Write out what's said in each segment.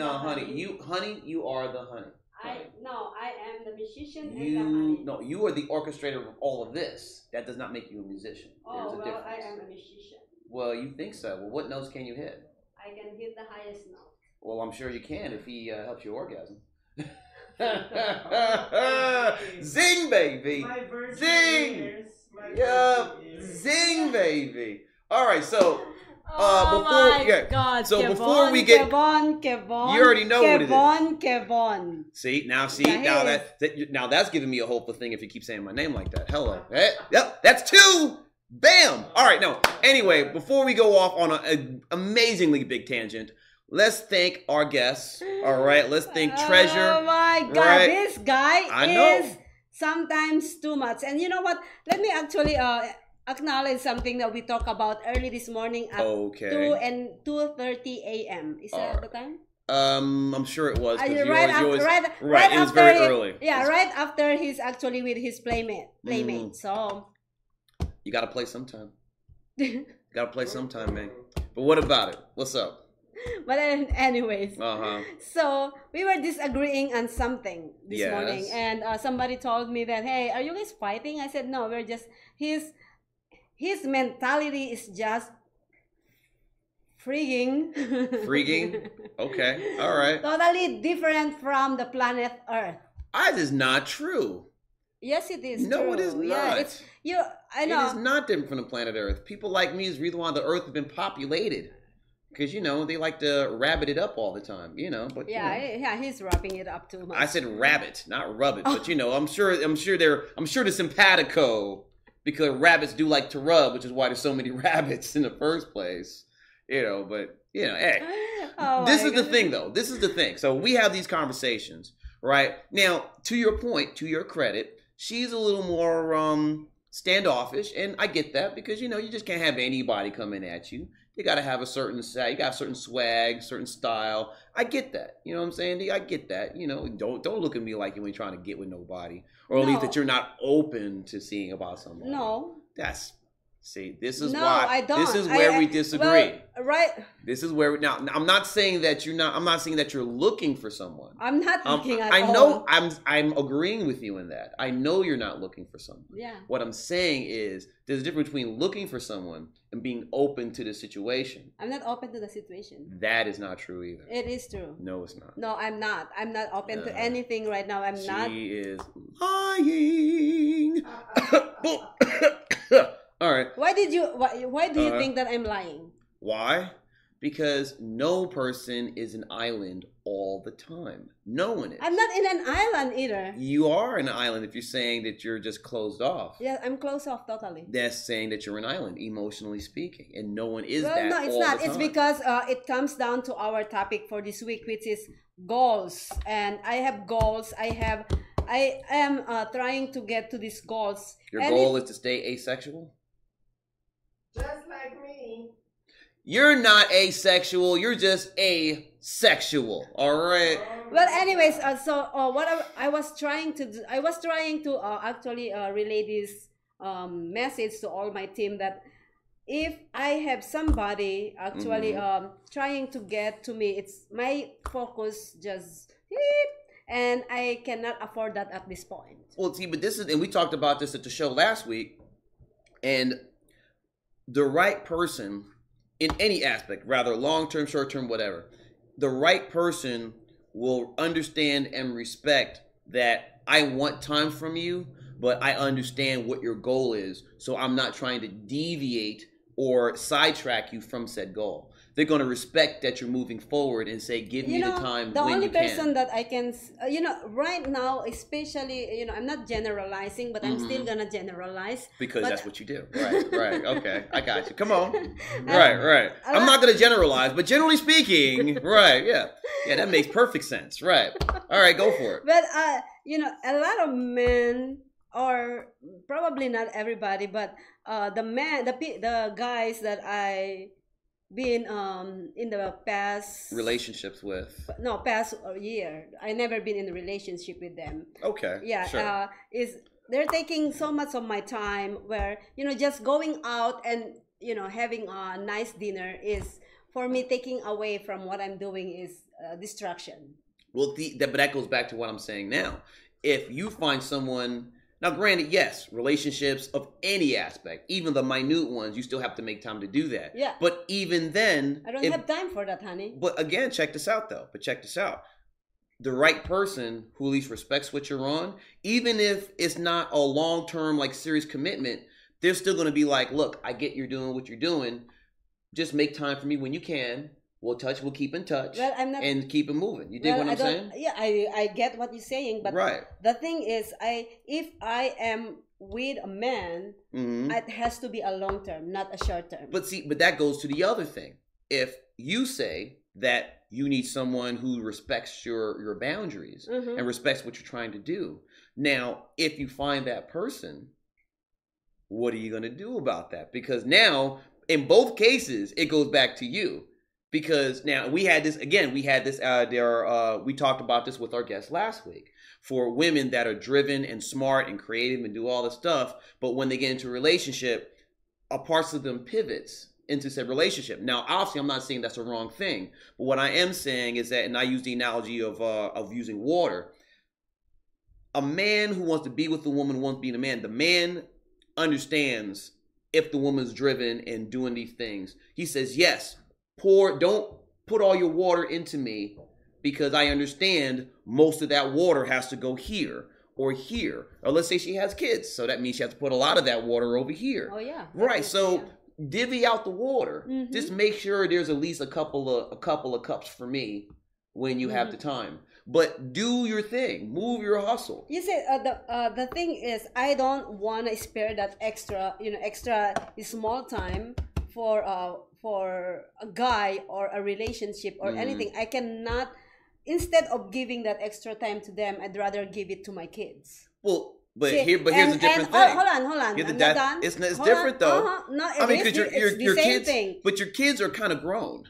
no, honey. You are the honey. No, I am the musician and the You honey. no, you are the orchestrator of all of this. That does not make you a musician. There's a Well, difference. I am a musician. Well, you think so. Well, what notes can you hit? I can hit the highest note. Well, I'm sure you can if he helps you orgasm. Zing, baby. Zing. Yup. Zing, baby. All right, so before we get Kevon, you already know what it is. Kevon. See, now Yeah, now that's giving me a hopeful thing if you keep saying my name like that. Hello. Yep, that's two. Bam. All right, no. Anyway, before we go off on an amazingly big tangent, let's thank our guests. All right, let's thank Treasure. Oh my God, right? This guy is sometimes too much. And you know what? Let me actually acknowledge something that we talked about early this morning at 2 and 2:30 a.m. Is that the time? I'm sure it was. Right it was very early. Yeah, right after he's actually with his playmate. So you gotta play sometime. Gotta play sometime, man. But what about it? What's up? But anyways, so we were disagreeing on something this morning, and somebody told me that, hey, are you guys fighting? I said, no, we're just his mentality is just freaking. Okay, all right. Totally different from the planet Earth. That is not true. Yes, it is. No, true. it is not. Yeah, I know. It is not different from the planet Earth. People like me is the reason why the Earth has been populated. Because, they like to rabbit it up all the time, But yeah, he's wrapping it up too much. I said rabbit, not rub it. But I'm sure the simpatico, because rabbits do like to rub, which is why there's so many rabbits in the first place. But hey, this is the thing, though. This is the thing. So we have these conversations, right? Now, to your point, to your credit, she's a little more standoffish, and I get that because you just can't have anybody coming at you. You got to have a certain swag, certain style. I get that. You know what I'm saying? I get that. Don't look at me like you ain't trying to get with nobody, or at least that you're not open to seeing about somebody. No. This is why. I don't. This is where we disagree. Well, right. This is where now I'm not saying that you're not. I'm not saying that you're looking for someone. I'm not looking at all. I know. I'm agreeing with you in that. I know you're not looking for someone. Yeah. What I'm saying is there's a difference between looking for someone and being open to the situation. I'm not open to the situation. That is not true either. It is true. No, it's not. No, I'm not. I'm not open to anything right now. I'm not. She is lying. All right. Why do you think that I'm lying? Why? Because no person is an island all the time. No one is. I'm not in an island either. You are an island if you're saying that you're just closed off. Yeah, I'm closed off totally. That's saying that you're an island, emotionally speaking. And no one is no, it's not. It's because it comes down to our topic for this week, which is goals. And I have goals. I am trying to get to these goals. Your goal is to stay asexual? Just like me. You're not asexual. You're just asexual. All right. Well, anyways, what I was trying to do, actually relay this message to all my team that if I have somebody actually trying to get to me, it's my focus just and I cannot afford that at this point. Well, see, but and we talked about this at the show last week, and the right person in any aspect, rather long-term, short-term, whatever, the right person will understand and respect that I want time from you, but I understand what your goal is, so I'm not trying to deviate or sidetrack you from said goal. They're going to respect that you're moving forward and say, give me the time the when only you can. person that I can, right now, especially, I'm not generalizing, but I'm still going to generalize. Because that's what you do. Right. Okay. I got you. Come on. Right. I'm not going to generalize, but generally speaking, right. Yeah. Yeah, that makes perfect sense. Right. All right, go for it. But, a lot of men, or probably not everybody, but the guys that I been in the past relationships with past year, I never been in a relationship with them. Okay. Yeah. Sure. They're taking so much of my time where just going out and having a nice dinner is for me taking away from what I'm doing is distraction. Well, but that goes back to what I'm saying now. If you find someone, now granted, yes, relationships of any aspect, even the minute ones, you still have to make time to do that. Yeah. But even then, I don't have time for that, honey. But again, check this out though. The right person who at least respects what you're on, even if it's not a long-term, like, serious commitment, they're still going to be like, look, I get you're doing what you're doing. Just make time for me when you can. We'll keep in touch, well, I'm not, and keep it moving. You dig what I'm saying? Yeah, I get what you're saying, but right. The thing is, if I am with a man, it has to be a long term, not a short term. But that goes to the other thing. If you say that you need someone who respects your boundaries and respects what you're trying to do, now if you find that person, what are you going to do about that? Because now, in both cases, it goes back to you. Because now we talked about this with our guest last week. For women that are driven and smart and creative and do all this stuff, but when they get into a relationship, a parts of them pivots into said relationship. Now, obviously, I'm not saying that's a wrong thing, but what I am saying is that, and I use the analogy of using water. A man who wants to be with a woman wants to be a man. The man understands if the woman's driven and doing these things. He says, yes, don't put all your water into me, because I understand most of that water has to go here or here. Or let's say she has kids, so that means she has to put a lot of that water over here. Oh yeah. Right. So divvy out the water. Just make sure there's at least a couple of cups for me when you have the time. But do your thing, move your hustle. You say the thing is, I don't want to spare that extra small time for a guy or a relationship or anything. I cannot. Instead of giving that extra time to them, I'd rather give it to my kids. Well, here's a different thing. Hold on. I'm not done. It's different though. No, I mean, because your kids, thing. But your kids are kind of grown.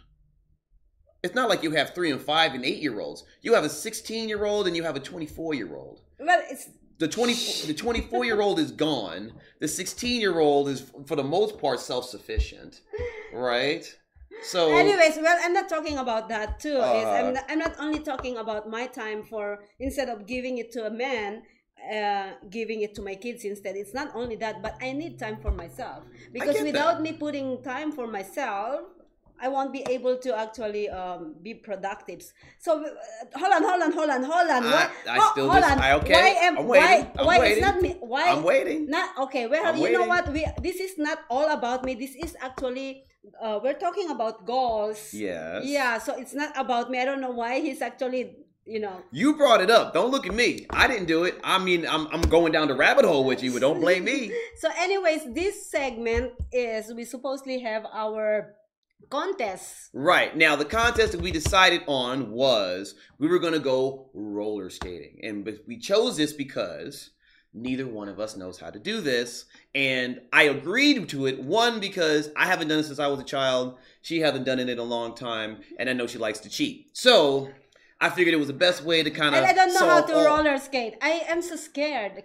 It's not like you have 3 and 5 and 8-year-olds. You have a 16-year-old and you have a 24-year-old. Well, it's the 24-year-old is gone. The 16-year-old is, for the most part, self-sufficient, right? So, anyways, well, I'm not talking about that too. I'm not only talking about my time for, instead of giving it to a man, giving it to my kids instead. It's not only that, but I need time for myself, because without me putting time for myself, I won't be able to actually be productive. So hold on. It's not me? Why I'm waiting. Not okay. Well, you know what? This is not all about me. This is actually we're talking about goals. Yes. Yeah. So it's not about me. I don't know why he's actually. You brought it up. Don't look at me. I didn't do it. I mean, I'm going down the rabbit hole with you, but don't blame me. So anyways, this segment is, we supposedly have our contest. Right. Now, the contest that we decided on was we were going to go roller skating. And we chose this because neither one of us knows how to do this. And I agreed to it, one, because I haven't done it since I was a child. She hasn't done it in a long time. And I know she likes to cheat. So I figured it was the best way to kind of. And I don't know how to roller skate. I am so scared.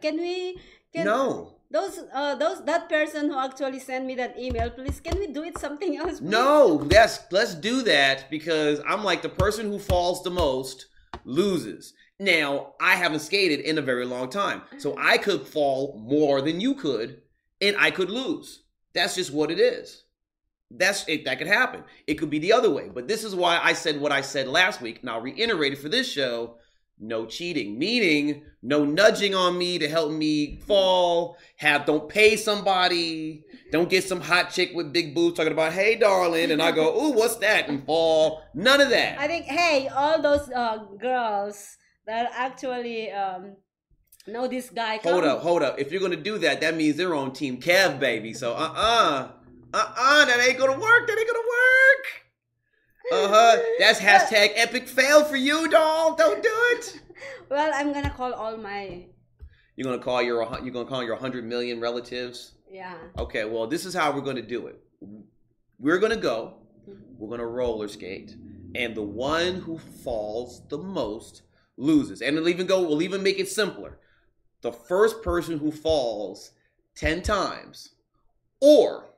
No. That person who actually sent me that email, please, can we do it something else, please? No, let's do that, because I'm like, the person who falls the most loses. Now, I haven't skated in a very long time, so I could fall more than you could, and I could lose. That's just what it is. That could happen. It could be the other way, but this is why I said what I said last week, and I'll reiterate it for this show. No cheating, meaning no nudging on me to help me fall. Don't pay somebody. Don't get some hot chick with big boobs talking about, hey, darling, and I go, ooh, what's that, and fall. None of that. I think, hey, all those girls that actually know this guy. Hold up. If you're going to do that, that means they're on Team Kev, baby. So, that ain't going to work. That's hashtag epic fail for you, doll. Don't do it. Well, I'm gonna call all my. You're gonna call your 100 million relatives. Yeah. Okay. Well, this is how we're gonna do it. We're gonna go. We're gonna roller skate, and the one who falls the most loses. And we'll even make it simpler. The first person who falls 10 times, or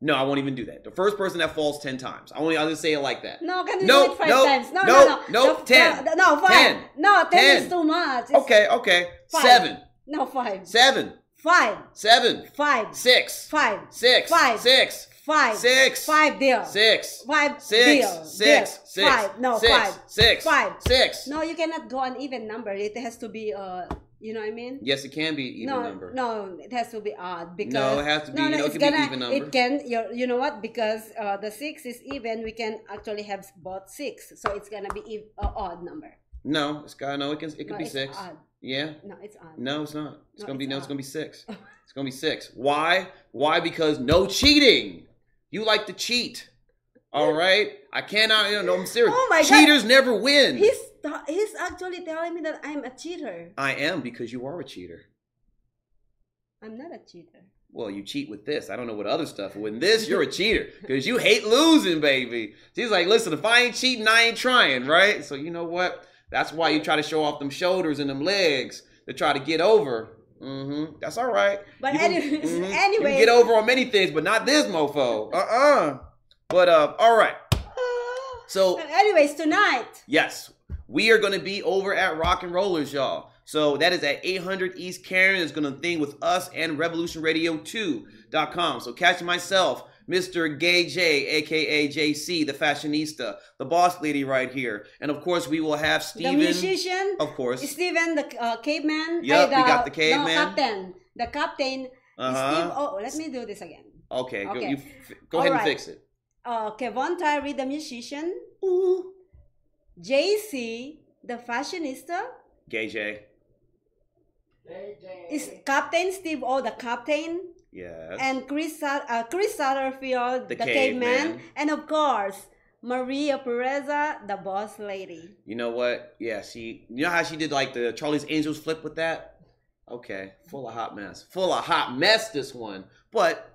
No, I won't even do that. The first person that falls 10 times. I'll just say it like that. No, can you do it 5 times? No, 10. No, 5. 10. No, 10 10. is too much. It's Okay. 5. 7. No, 5. 7. 5. 7. 5. 6. 5. 6. 5. 6. 5. 6. 5 deal. 6. 5 6. deal. 6. 6. 5. No, 6. 5. 6. 5. 6. No, you cannot go an even number. It has to be you know what I mean? Yes, it can be even number. No, it has to be odd because No, it has to be. no, it can be even number. It can. You know what? Because the 6 is even. We can actually have both 6, so it's gonna be odd number. No, it can be 6. Odd. Yeah. No, it's odd. No, it's not. It's gonna be 6. It's gonna be 6. Why? Because no cheating. You like to cheat. All right. I cannot. No, I'm serious. Oh my God. Cheaters never win. He's actually telling me that I'm a cheater. I am, because you are a cheater. I'm not a cheater. Well, you cheat with this. I don't know what other stuff. With this, you're a cheater because you hate losing, baby. She's like, listen, if I ain't cheating, I ain't trying, right? So you know what? That's why you try to show off them shoulders and them legs to try to get over. That's all right. But you anyway, you can get over on many things, but not this mofo. But all right. So anyways, tonight. Yes, we are going to be over at Rock and Rollers, y'all. So that is at 800 East Karen. It's going to thing with us and RevolutionRadio2.com. So catch myself, Mr. Gay J, a.k.a. JC, the fashionista, the boss lady right here. And, of course, we will have Steven. The musician. Of course. Steven, the caveman. Yep, we got the caveman. No, captain. The captain. Steve. Oh, let me do this again. Okay. Go ahead and fix it. Kevon Tyree, the musician. Ooh. JC, the fashionista. Gay J. Is Captain Steve O the captain? Yes. And Chris Satterfield, the caveman. And of course, Maria Pereza, the boss lady. You know what? Yeah, you know how she did like the Charlie's Angels flip with that? Okay, full of hot mess, this one. But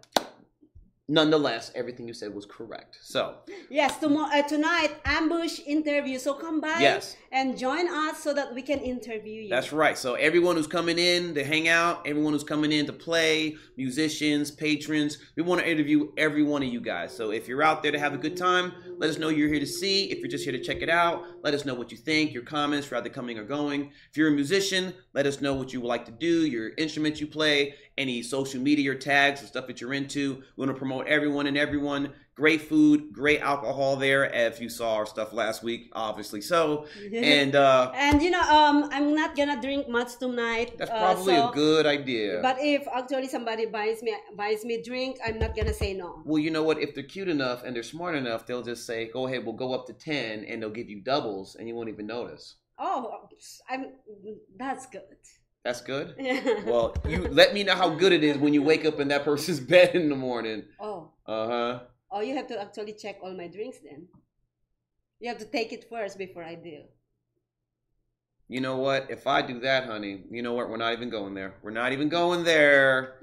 nonetheless, everything you said was correct. So yes, tonight ambush interview. So come by and join us so that we can interview you. That's right. So everyone who's coming in to hang out, everyone who's coming in to play, musicians, patrons, we want to interview every one of you guys. So if you're out there to have a good time, let us know you're here to see. If you're just here to check it out, let us know what you think, your comments throughout the coming or going. If you're a musician, let us know what you would like to do, your instruments you play, any social media or tags or stuff that you're into. We want to promote everyone and everyone. Great food, great alcohol there. If you saw our stuff last week, obviously so. And you know, I'm not gonna drink much tonight. That's probably a good idea. But if actually somebody buys me drink, I'm not gonna say no. Well, you know what? If they're cute enough and they're smart enough, they'll just say, "Go ahead, we'll go up to 10," and they'll give you doubles, and you won't even notice. Oh, that's good. That's good? Well, you let me know how good it is when you wake up in that person's bed in the morning. Oh. Uh-huh. Oh, you have to actually check all my drinks then. You have to take it first before I do. You know what? If I do that, honey, you know what? We're not even going there. We're not even going there.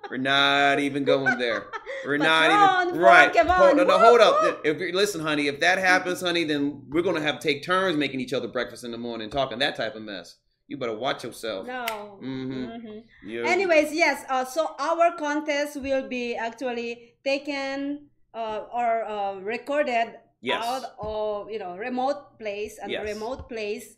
We're not even going there. We're not even right. Hold up. Listen, honey, if that happens, honey, then we're gonna have to take turns making each other breakfast in the morning, talking that type of mess. You better watch yourself. No. Yeah. Anyways, yes. So our contest will be actually taken or recorded out of remote place and remote place.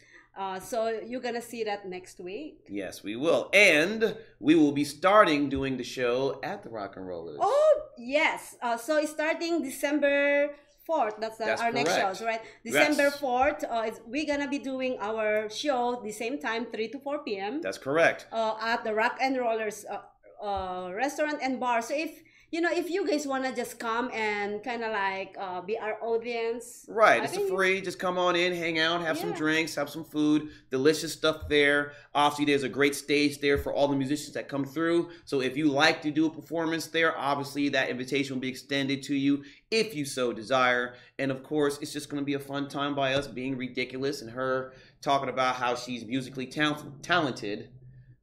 So you're gonna see that next week. Yes, we will, and we will be starting doing the show at the Rock and Rollers. Oh yes. So it's starting December 4th. That's our next shows, right? December 4th. We're gonna be doing our show the same time, 3 to 4 p.m. That's correct. At the Rock and Rollers restaurant and bar. So if you guys wanna just come and kind of like be our audience, right? It's free. Just come on in, hang out, have some drinks, have some food, delicious stuff there. Obviously, there's a great stage there for all the musicians that come through. So if you like to do a performance there, obviously that invitation will be extended to you if you so desire. And of course, it's just going to be a fun time by us being ridiculous and her talking about how she's musically talented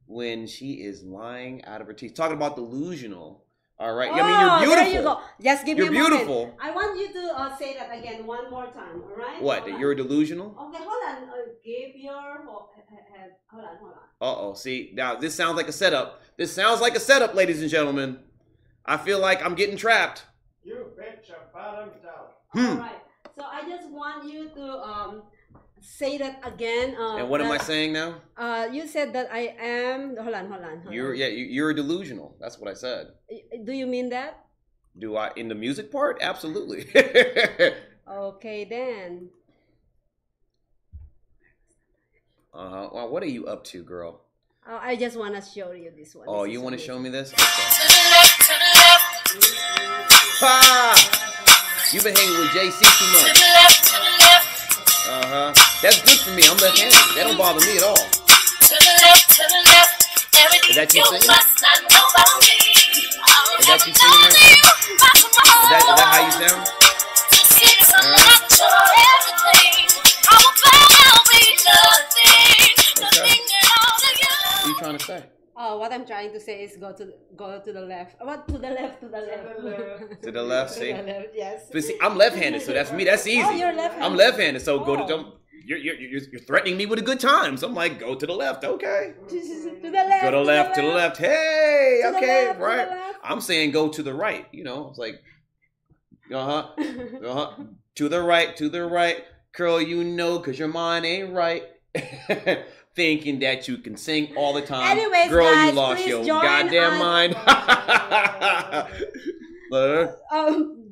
when she is lying out of her teeth, talking about delusional. All right. I mean, you're beautiful. There you go. Just give me a moment. Beautiful. I want you to say that again one more time. All right. What? That you're delusional? Okay, hold on. Give your head. Hold Uh-oh. on. See, now this sounds like a setup. This sounds like a setup, ladies and gentlemen. I feel like I'm getting trapped. You bet your bottom dollar. All right. So I just want you to say that again. And what am I saying now? You said that I am. Hold on. You're delusional. That's what I said. Do you mean that? Do I in the music part? Absolutely. Okay then. Well, what are you up to, girl? I just want to show you this one. Oh, This you is want to amazing. show me this? Ha! You've been hanging with JC too much. That's good for me. I'm left-handed. That don't bother me at all. Is that you singing? Is that you singing right there? Is that how you sound? What are you trying to say? Oh, what I'm trying to say is go to the left. What to the left? To the left. To the left, To see? the left. Yes. But see, I'm left-handed, so that's me. That's easy. Oh, you're left-handed. I'm left-handed, so go to Oh. don't. You're threatening me with a good time, so I'm like, go to the left, okay? To the left. Go to the left, to the left. Hey, To the okay, left, to the right. left. I'm saying go to the right. You know, it's like, to the right, girl. You know, 'cause your mind ain't right. Thinking that you can sing all the time. Anyways, girl, guys, you lost please your join goddamn us. mind.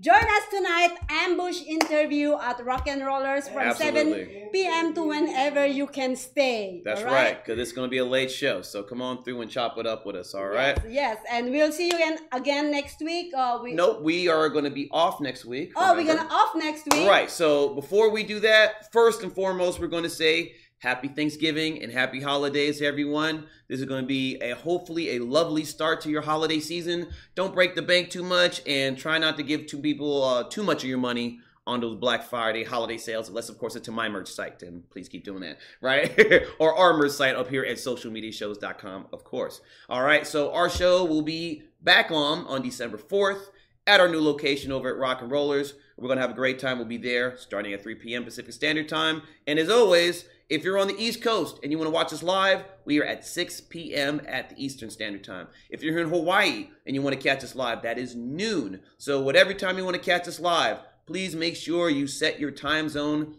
Join us tonight. Ambush interview at Rock and Rollers from Absolutely. 7 p.m. to whenever you can stay. That's all right, because it's going to be a late show. So come on through and chop it up with us, all right? Yes, and we'll see you again next week. Nope, we are going to be off next week. Oh, we're remember? gonna off next week. Right, so before we do that, first and foremost, we're going to say happy Thanksgiving and happy holidays to everyone. This is going to be hopefully a lovely start to your holiday season. Don't break the bank too much and try not to give two people too much of your money on those Black Friday holiday sales, unless of course it's to my merch site, then please keep doing that, right? Or our merch site up here at socialmediashows.com, of course. All right, so our show will be back on December 4th at our new location over at Rock and Rollers. We're going to have a great time. We'll be there starting at 3 p.m. Pacific Standard Time. And as always, if you're on the East Coast and you want to watch us live, we are at 6 p.m. at the Eastern Standard Time. If you're here in Hawaii and you want to catch us live, that is noon. So whatever time you want to catch us live, please make sure you set your time zone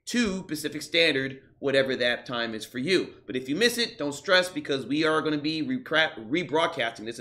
to Pacific Standard, whatever that time is for you. But if you miss it, don't stress, because we are going to be rebroadcasting this,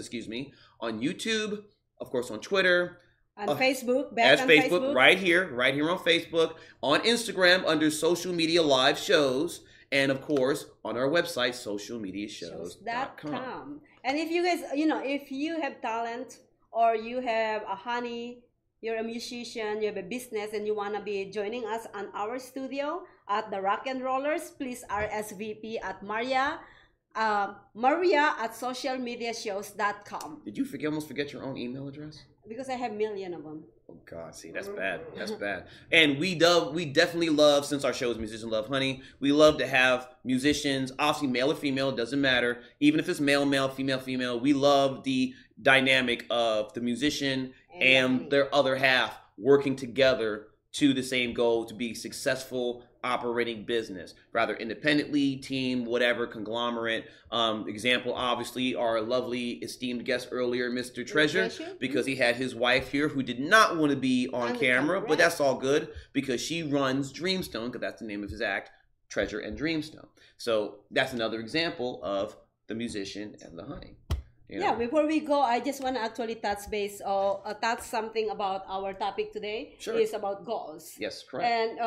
on YouTube, of course on Twitter, On Facebook, as Facebook, right here on Facebook, on Instagram under Social Media Live Shows, and of course on our website, socialmediashows.com. And if you guys, if you have talent or you have a honey, you're a musician, you have a business, and you want to be joining us on our studio at the Rock and Rollers, please RSVP at Maria at socialmediashows.com. Did you almost forget your own email address? Because I have million of them. Oh God, see, that's bad. That's bad. And we definitely love, since our show is Musician Love Honey, we love to have musicians, obviously male or female, it doesn't matter. Even if it's male, female, we love the dynamic of the musician and their other half working together to the same goal, to be successful operating business, rather independently, team, whatever, conglomerate. Example, obviously, our lovely esteemed guest earlier, Mr. Treasure, because he had his wife here who did not want to be on camera, but that's all good because she runs Dreamstone, because that's the name of his act, Treasure and Dreamstone. So that's another example of the musician and the honey. Yeah, before we go, I just want to actually touch base or touch something about our topic today. Sure. Is about goals. Yes, correct. And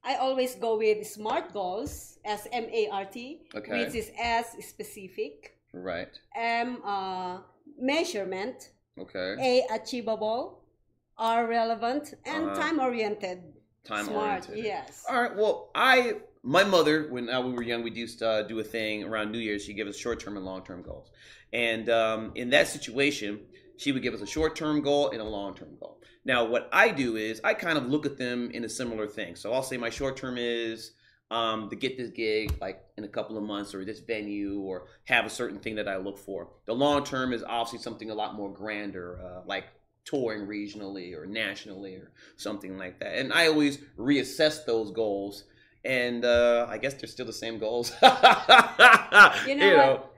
I always go with SMART goals, SMART, Okay. which is S, specific, Right. M, measurement, Okay. A, achievable, R, relevant, and time-oriented. Time-oriented. SMART, yes. All right. Well, my mother, when we were young, we used to do a thing around New Year's. She gave us short-term and long-term goals. And in that situation, she would give us a short-term goal and a long-term goal. Now, what I do is I kind of look at them in a similar thing. So I'll say my short-term is to get this gig like in a couple of months, or this venue, or have a certain thing that I look for. The long-term is obviously something a lot more grander, like touring regionally or nationally or something like that. And I always reassess those goals. And I guess they're still the same goals. You know what?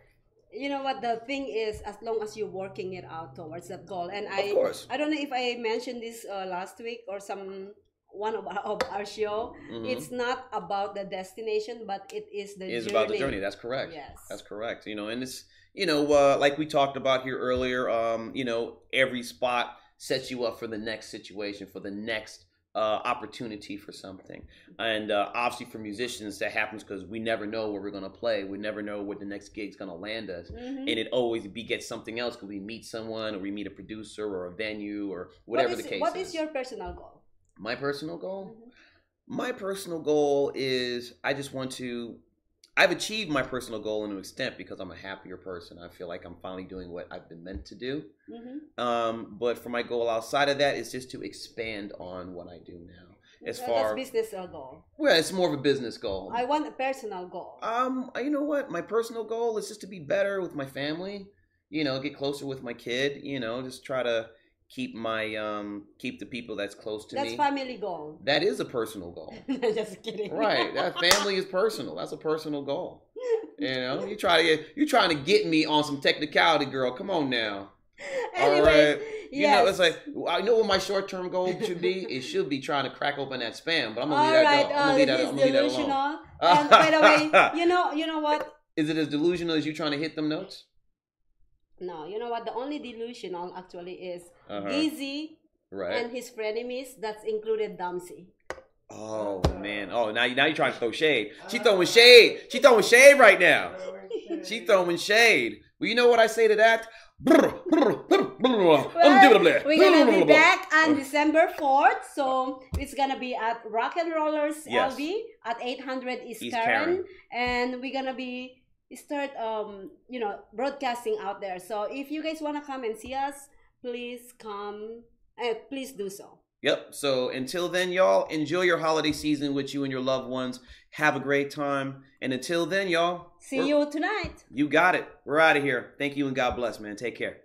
you know what the thing is, as long as you're working it out towards that goal. And Of course. I don't know if I mentioned this last week or one of our show. It's not about the destination, but it is the It's journey. about the journey. That's correct. Yes. That's correct. You know, and it's, you know, like we talked about here earlier, you know, every spot sets you up for the next situation, for the next opportunity for something. And obviously for musicians, that happens because we never know where we're going to play. We never know where the next gig's going to land us. And it always begets something else because we meet someone or we meet a producer or a venue or whatever the case is. What is your personal goal? My personal goal? My personal goal is I just want to... I've achieved my personal goal to an extent because I'm a happier person. I feel like I'm finally doing what I've been meant to do. But for my goal outside of that is just to expand on what I do now. As far that's business goal. Well, it's more of a business goal. I want a personal goal. You know what? My personal goal is just to be better with my family. You know, get closer with my kid. You know, just try to keep the people that's close to me. That's family goal. That is a personal goal. Just kidding. Right. That family is personal. That's a personal goal. You know, you're trying to get me on some technicality, girl. Come on now. Anyways, all right. You yes. know, it's like I know what my short-term goal should be. It should be trying to crack open that spam, but I'm gonna leave that. I'm gonna leave that alone. And by the way, you know what? Is it as delusional as you trying to hit them notes? No, you know what? The only delusional actually is Dizzy and his frenemies. That's included Damsey. Oh man! Oh, now you're trying to throw shade. She throwing shade. She throwing shade right now. She throwing shade. Well, you know what I say to that? Well, we're gonna be back on December 4th, so it's gonna be at Rock and Rollers LV at 800 East Karen, and we're gonna be you know, broadcasting out there. So if you guys wanna come and see us, please come. Please do so. Yep. So until then, y'all, enjoy your holiday season with you and your loved ones. Have a great time. And until then, y'all, see you tonight. You got it. We're out of here. Thank you and God bless, man. Take care.